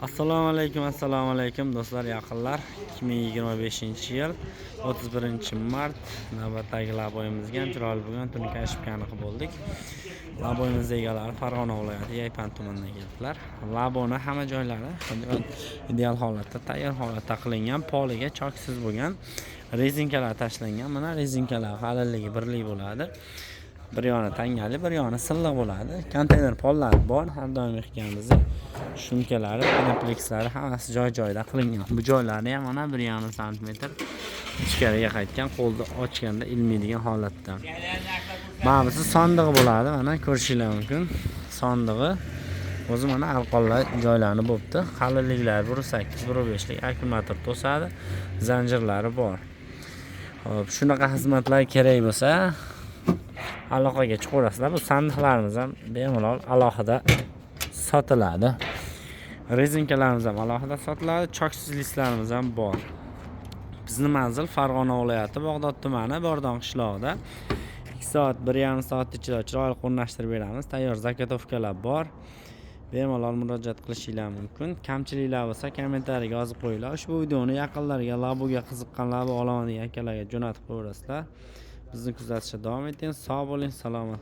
Assalomu alaykum do'stlar, yaqinlar. 2025-yil 31-mart navbatdagi laboyimizga ham chiroyli bo'lgan tuni kashfkani qilib bo'ldik. Laboyimiz egalari Farg'ona viloyati Yaypan tumanidan keldilar. Laboni hamma joylari ideal holatda, tayyor holatda qilingan, poliga choksiz bo'lgan, rezinkalar tashlangan. Mana rezinkalar qalinligi birlik bo'ladi. Bir yoni tangali, bir yoni silliq bo'ladi. Konteyner pollari bor, har doim yig'ganimizda shumkalari, komplekslari hammasi joy-joyida qilingan. Bu joylari ham mana 1,5 sm ichkariga qaytgan, qo'lni ochganda ilmaydigan holatda. Ba'zisi sondig'i bo'ladi, mana ko'rishingiz mumkin. Sondig'i o'zi mana alqonlar joylanib bo'pti. Qalinliklari 1.8-1.5 lik akkumulyator to'sadi, zanjirlari bor. Xo'p, shunaqa xizmatlar kerak bo'lsa, aloqaga chiqaverasizlar. Bu sandiqlarimiz ham bemalol alohida sotiladi. Rezinkalarimiz ham alohida sotiladi. Choksiz listlarimiz ham bor. Bizning manzil Farg'ona viloyati Bog'dod tumani Bordon qishlog'ida. 2 soat, 1,5 soat ichida chiroyli o'rnashtirib beramiz. Tayyor zakotovkalar bor. Bemalol murojaat qilishingiz mumkin. Kamchiliklar bo'lsa kommentariyaga yozib qo'yinglar. Ushbu videoni yaqinlarga, laboga qiziqqan, labo olaman degan akalarga jo'natib qo'yasizlar. Bizni kuzatishda davom eting. Sog' bo'ling, salomat.